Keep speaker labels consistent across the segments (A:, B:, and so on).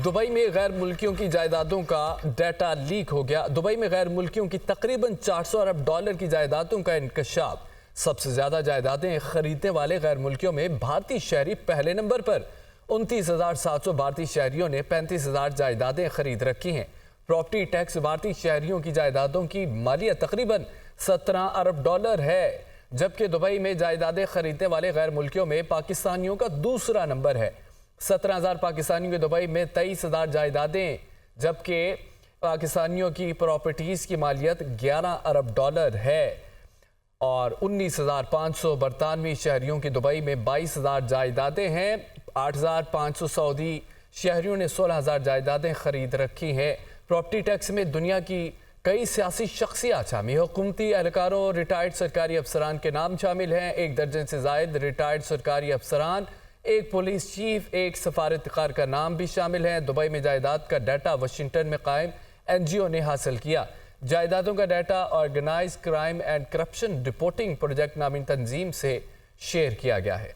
A: Dubai में गैर मुल्कियों की जायदादों का डाटा लीक हो गया। दुबई में गैर मुल्कियों की तकरीबन 400 अरब डॉलर की जायदादों का इंकशाफ। सबसे ज्यादा जायदादें खरीदने वाले गैर मुल्कियों में भारतीय शहरी पहले नंबर पर। 29,700 भारतीय शहरियों ने 35,000 जायदादें खरीद रखी हैं। प्रॉपर्टी टैक्स भारतीय शहरियों की जायदादों की मालियत तकरीबन 17 अरब डॉलर है, जबकि दुबई में जायदादें खरीदने वाले गैर मुल्कियों में पाकिस्तानियों का दूसरा नंबर है। 17,000 पाकिस्तानियों की दुबई में 23,000 जायदादें, जबकि पाकिस्तानियों की प्रॉपर्टीज की मालियत 11 अरब डॉलर है। और 19,500 बरतानवी शहरियों की दुबई में 22,000 जायदादें हैं। 8,500 सऊदी शहरियों ने 16,000 जायदादें खरीद रखी हैं। प्रॉपर्टी टैक्स में दुनिया की कई सियासी शख्सियात शामिल, हुकूमती एहलकारों और रिटायर्ड सरकारी अफसरान के नाम शामिल हैं। 1 दर्जन से जायद रिटायर्ड सरकारी अफसरान, एक पुलिस चीफ, एक सफारतकार का नाम भी शामिल है। दुबई में जायदाद का डाटा वाशिंगटन में कायम NGO ने हासिल किया। जायदादों का data Organized Crime and Corruption Reporting Project नामी तंजीम से शेयर किया गया है।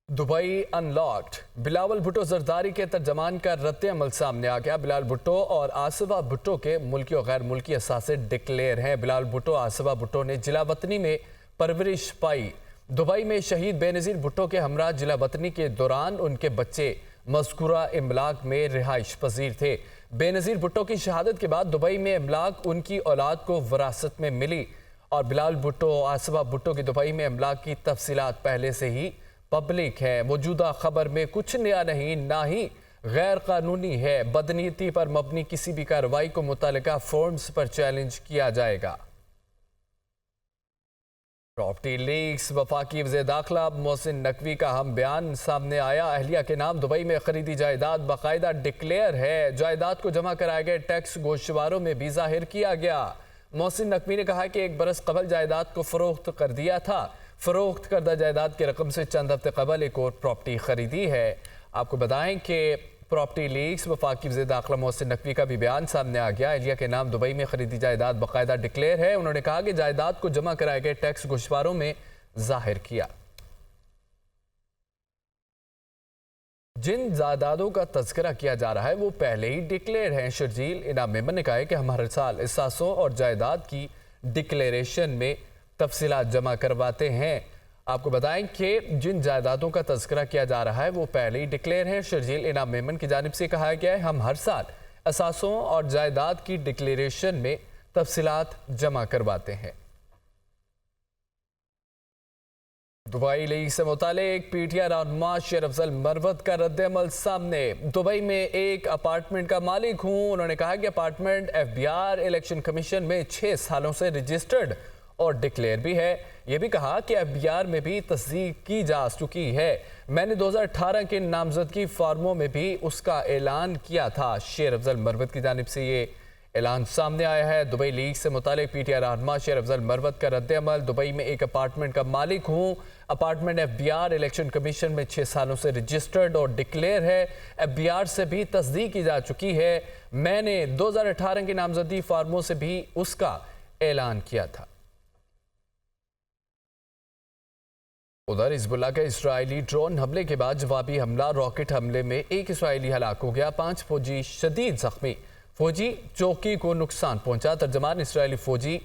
A: दुबई अनलॉक्ड, बिलावल भुट्टो जरदारी के तर्जमान का रद्द-ए-अमल सामने आ गया। बिलाल भुट्टो और आसिफा भुट्टो के मुल्की और गैर मुल्की असासे डिक्लेयर हैं। बिलाल भुट्टो आसिफा भुट्टो ने जिला वतनी में परवरिश पाई। दुबई में शहीद बेनज़ीर भुट्टो के हमरा जिला वतनी के दौरान उनके बच्चे मज़कूरा इमलाक में रिहाइश पजीर थे। बेनज़ीर भुट्टो की शहादत के बाद दुबई में इमलाक उनकी औलाद को विरासत में मिली और बिलाल भुट्टो और आसिफा भुट्टो की दुबई में इमलाक की तफसीलात पहले से ही पब्लिक है। मौजूदा खबर में कुछ नया नहीं, ना ही गैर कानूनी है। बदनीयती पर मबनी किसी भी कार्रवाई को मुतल्लिका फॉर्म्स पर चैलेंज किया जाएगा। प्रॉपर्टी लीक्स, वफाकी वज़ीर दाखिला मोहसिन नकवी का हम बयान सामने आया। अहलिया के नाम दुबई में खरीदी जायदाद बाकायदा डिक्लेयर है। जायदाद को जमा कराए गए टैक्स गोशवारों में भी जाहिर किया गया। मोहसिन नकवी ने कहा कि 1 बरस कबल जायदाद को फरोख्त कर दिया था। फरोख्त करदा जायदाद की रकम से चंद हफ्ते कबल एक और प्रॉपर्टी खरीदी है। आपको बताएं कि प्रॉपर्टी लीक्स, वफाकी वज़ीर दाखिला मोहसिन नकवी का भी बयान सामने आ गया। अहलिया के नाम दुबई में खरीदी जायदाद बाकायदा डिक्लेयर है। उन्होंने कहा कि जायदाद को जमा कराए गए टैक्स गोशवारों में जाहिर किया। जिन जायदादों का तज़किरा किया जा रहा है वो पहले ही डिक्लेयर हैं। शर्जील इनाम मेमन ने कहा है कि हम हर साल एहसासों और जायदाद की डिक्लेरेशन में तफसीलात जमा करवाते हैं। आपको बताएं कि जिन जायदादों का तज़किरा किया जा रहा है वो पहले ही डिक्लेयर हैं। शर्जील इनाम मेमन की जानिब से कहा गया है हम हर साल असासों और जायदाद की डिक्लेरेशन में तफसीलात जमा करवाते हैं। दुबई लीग से मुतालिक PTI रहनुमा शेर अफजल मरवत का रद्द-ए-अमल सामने। दुबई में एक अपार्टमेंट का मालिक हूँ। उन्होंने कहा कि अपार्टमेंट FBR इलेक्शन कमीशन में 6 सालों से रजिस्टर्ड और डिक्लेयर भी है। यह भी कहा कि FBR में भी तस्दीक की जा चुकी है। मैंने 2018 के नामजदगी फार्मों में भी उसका ऐलान किया था। शेर अफजल मरवत की जानिब से ये ऐलान सामने आया है। दुबई लीग से मुतालिक PTI रहनुमा शेर अफजल मरवत का रद्द-ए-अमल। दुबई में एक अपार्टमेंट का मालिक हूँ। अपार्टमेंट FBR इलेक्शन कमीशन में 6 सालों से रजिस्टर्ड और डिक्लेयर है। FBR से भी तस्दीक की जा चुकी है। मैंने 2018 के नामजदगी फार्मों से भी उसका ऐलान किया था। उधर हिजबुल्लाह के इस्राइली ड्रोन हमले के बाद जवाबी हमला, रॉकेट हमले में एक इस्राइली हलाक हो गया, 5 फौजी शदीद जख्मी। फौजी चौकी को नुकसान पहुंचा। तर्जमान इस्राइली फौजी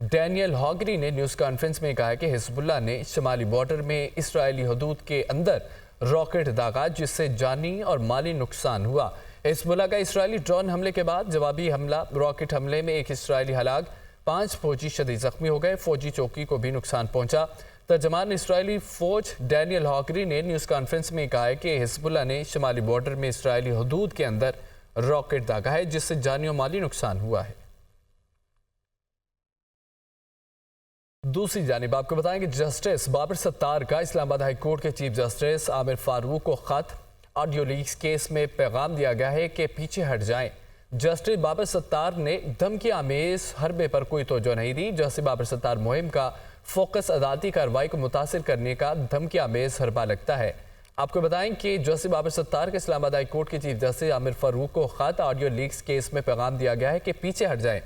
A: डैनियल हॉगरी ने न्यूज़ कॉन्फ्रेंस में कहा कि हिजबुल्लाह ने शमाली बॉर्डर में इस्राइली हदूद के अंदर रॉकेट दागा, जिससे जानी और माली नुकसान हुआ। हिजबुल्लाह का इस्राइली ड्रोन हमले के बाद जवाबी हमला, रॉकेट हमले में एक इस्राइली हलाक, 5 फौजी शदीद जख्मी हो गए। फौजी चौकी को भी नुकसान पहुंचा। तर्जमान इस्राइली फौज डैनियल हॉगरी ने न्यूज़ कॉन्फ्रेंस में कहा है कि हिजबुल्लाह ने शमाली बॉर्डर में इस्राइली हदूद के अंदर रॉकेट दागा है, जिससे जानी और माली नुकसान हुआ है। दूसरी जानिब आपको बताएं कि जस्टिस बाबर सत्तार का इस्लामाबाद हाई कोर्ट के चीफ जस्टिस आमिर फारूक को खत ऑडियो लीक्स केस में पैगाम दिया गया है कि पीछे हट जाएं। जस्टिस बाबर सत्तार ने धमकी आमेज हरबे पर कोई तवज्जो नहीं दी। जस्टिस बाबर सत्तार मुहिम का फोकस अदालती कार्रवाई को मुतासिर करने का धमकी आमेज हरबा लगता है। आपको बताएं कि जस्टिस बाबर सत्तार के इस्लामाबाद हाई कोर्ट के चीफ जस्टिस आमिर फारूक को खत ऑडियो लीक्स केस में पैगाम दिया गया है कि पीछे हट जाएं।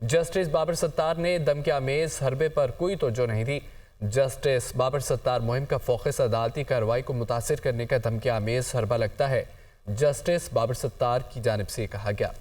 A: जस्टिस बाबर सत्तार ने धमकी आमेज हरबे पर कोई तवज्जो नहीं दी। जस्टिस बाबर सत्तार मुहिम का फोकस अदालती कार्रवाई को मुतासिर करने का धमकी आमेज हरबा लगता है। जस्टिस बाबर सत्तार की जानिब से कहा गया।